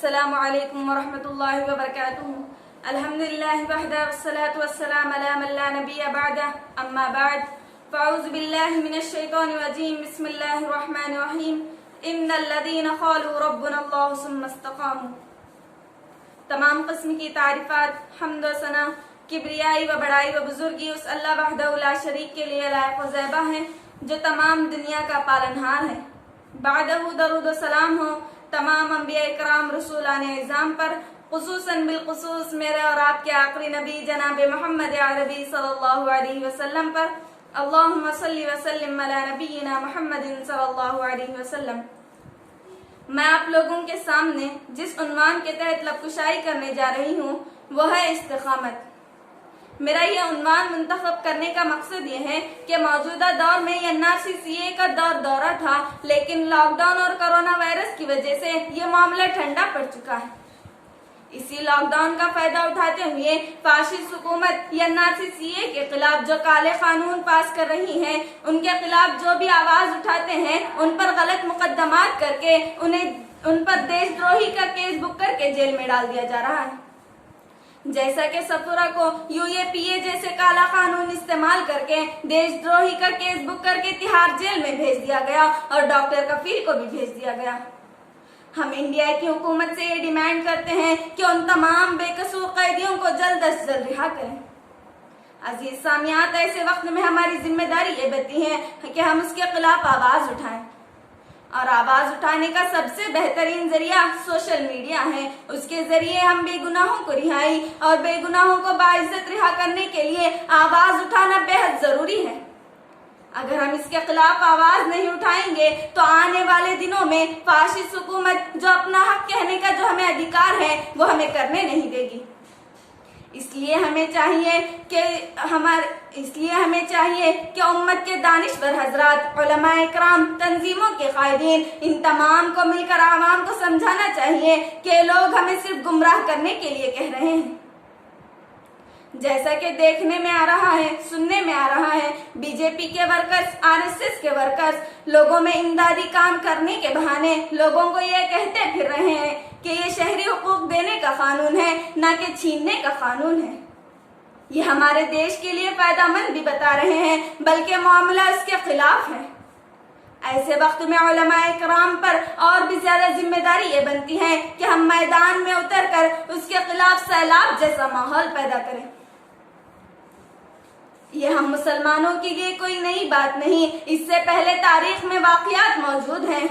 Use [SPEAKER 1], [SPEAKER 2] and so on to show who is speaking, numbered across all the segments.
[SPEAKER 1] السلام علیکم ورحمۃ اللہ وبرکاتہ. الحمدللہ وحدہ والصلاة والسلام علی من لا نبی بعدہ اما بعد فاعوذ باللہ من الشیطان الرجیم. بسم اللہ الرحمن الرحیم. ان الذین قالوا ربنا اللہ ثم استقاموا. تمام قسم کی تعریفات، حمد و ثنا، کبریائی و بڑائی و بزرگی اس اللہ وحدہ لا شریک کے لیے لائق و زیبہ ہیں جو تمام دنیا کا پالنہار ہے. بعدہ درود و سلام ہو تمام انبیاء اکرام رسولان اعظام پر، خصوصاً بالخصوص میرے اور آپ کے آخری نبی جناب محمد عربی صلی اللہ علیہ وسلم پر. اللہم صلی وسلم علی نبینا محمد صلی اللہ علیہ وسلم. میں آپ لوگوں کے سامنے جس عنوان کے تحت لب کشائی کرنے جا رہی ہوں وہ ہے استقامت. میرا یہ عنوان منتخب کرنے کا مقصد یہ ہے کہ موجودہ دور میں NRC/CA کا دورہ تھا، لیکن لاک ڈاؤن اور کرونا وائرس کی وجہ سے یہ معاملہ ٹھنڈا پڑ چکا ہے. اسی لاک ڈاؤن کا فائدہ اٹھاتے ہوئے فاشسٹ حکومت NRC/CA کے خلاف جو کالے قانون پاس کر رہی ہے، ان کے خلاف جو بھی آواز اٹھاتے ہیں ان پر غلط مقدمات کر کے ان پر دیش دروہی کا کیس بک کر کے جیل میں ڈال دیا جا رہا ہے. جیسا کہ سفورہ کو UAPA جیسے کالا قانون استعمال کر کے دیش دروہی کا کیس بک کر کے تہاڑ جیل میں بھیج دیا گیا اور ڈاکٹر کفیل کو بھی بھیج دیا گیا. ہم انڈیا کی حکومت سے یہ ڈیمانڈ کرتے ہیں کہ ان تمام بے قصور قیدیوں کو جلد از جلد رہا کریں. عزیز سامعات، ایسے وقت میں ہماری ذمہ داری یہ بنتی ہے کہ ہم اس کے خلاف آواز اٹھائیں، اور آواز اٹھانے کا سب سے بہترین ذریعہ سوشل میڈیا ہے. اس کے ذریعے ہم بے گناہوں کو رہائی اور بے گناہوں کو باعزت رہا کرنے کے لیے آواز اٹھانا بے حد ضروری ہے. اگر ہم اس کے خلاف آواز نہیں اٹھائیں گے تو آنے والے دنوں میں فاشسٹ حکومت جو اپنا حق کہنے کا جو ہمیں ادھیکار ہے وہ ہمیں کرنے نہیں دے گی. اس لیے ہمیں چاہیے کہ امت کے دانشور حضرات، علماء اکرام، تنظیموں کے قائدین، ان تمام کو مل کر عوام کو سمجھانا چاہیے کہ لوگ ہمیں صرف گمراہ کرنے کے لیے کہہ رہے ہیں. جیسا کہ دیکھنے میں آ رہا ہے، سننے میں آ رہا ہے، BJP کے ورکرز، RSS کے ورکرز لوگوں میں امدادی کام کرنے کے بہانے لوگوں کو یہ کہتے پھر رہے ہیں کہ یہ شہری حقوق دینے کا قانون ہے، نہ کہ چھیننے کا قانون ہے. یہ ہمارے دیش کے لیے فائدہ مند بھی بتا رہے ہیں، بلکہ معاملہ اس کے خلاف ہے. ایسے وقت میں علماء اکرام پر اور بھی زیادہ ذمہ داری یہ بنتی ہے کہ ہم میدان میں اتر کر اس کے خلاف سیلاب جیسا ماحول پیدا کریں. یہ ہم مسلمانوں کے لیے کوئی نئی بات نہیں، اس سے پہلے تاریخ میں واقعات موجود ہیں.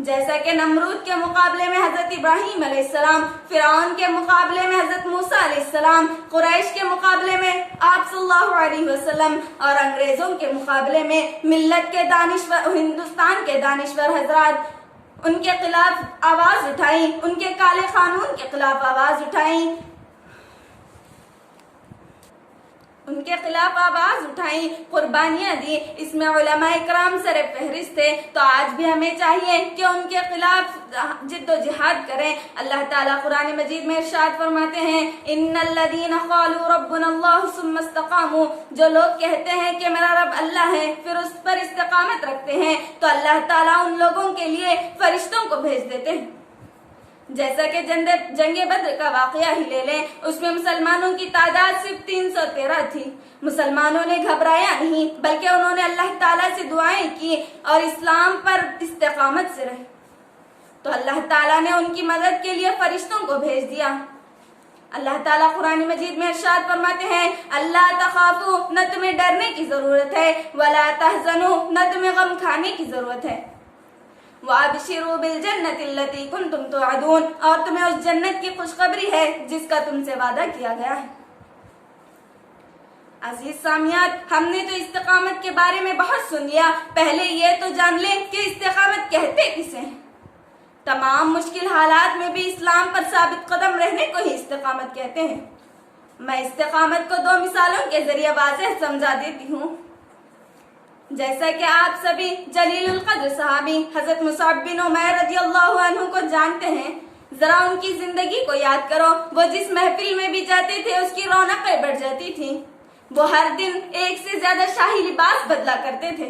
[SPEAKER 1] جیسا کہ نمرود کے مقابلے میں حضرت ابراہیم علیہ السلام، فرعون کے مقابلے میں حضرت موسیٰ علیہ السلام، قریش کے مقابلے میں آپ صلی اللہ علیہ وسلم، اور انگریزوں کے مقابلے میں ملت کے دانشور، ہندوستان کے دانشور حضرات ان کے خلاف آواز اٹھائیں، ان کے کالے قانون کے خلاف آواز اٹھائیں، قربانیاں دی. اس میں علماء اکرام سر فہرست تھے. تو آج بھی ہمیں چاہیے کہ ان کے خلاف جد و جہاد کریں. اللہ تعالیٰ قرآن مجید میں ارشاد فرماتے ہیں، ان الذین قالوا ربنا اللہ ثم استقاموا. جو لوگ کہتے ہیں کہ میرا رب اللہ ہے پھر اس پر استقامت رکھتے ہیں تو اللہ تعالیٰ ان لوگوں کے لیے فرشتوں کو بھیج دیتے ہیں. جیسا کہ جنگ بدر کا واقعہ ہی لے لیں، اس میں مسلمانوں کی تعداد صرف 313 تھی. مسلمانوں نے گھبرایا نہیں، بلکہ انہوں نے اللہ تعالیٰ سے دعائیں کی اور اسلام پر استقامت سے رہے. تو اللہ تعالیٰ نے ان کی مدد کے لیے فرشتوں کو بھیج دیا. اللہ تعالیٰ قرآن مجید میں ارشاد فرماتے ہیں، اللہ تخافوا، نہ تمہیں ڈرنے کی ضرورت ہے، ولا تحزنوا، نہ تمہیں غم کھانے کی ضرورت ہے، وَأَبْشِرُوا بِالْجَنَّةِ الَّتِي كُنْتُمْ تُوعَدُونَ، اور تمہیں اس جنت کی خوشخبری ہے جس کا تم سے وعدہ کیا گیا ہے. عزیز سامعات، ہم نے تو استقامت کے بارے میں بہت سن لیا. پہلے یہ تو جان لیں کہ استقامت کہتے کسے ہیں. تمام مشکل حالات میں بھی اسلام پر ثابت قدم رہنے کو ہی استقامت کہتے ہیں. میں استقامت کو 2 مثالوں کے ذریعے واضح سمجھا دیتی ہوں. جیسا کہ آپ سبھی جلیل القدر صحابی حضرت مصعب بن عمیر رضی اللہ عنہ کو جانتے ہیں. ذرا ان کی زندگی کو یاد کرو. وہ جس محفل میں بھی جاتے تھے اس کی رونقیں بڑھ جاتی تھی. وہ ہر دن ایک سے زیادہ شاہی لباس بدلا کرتے تھے.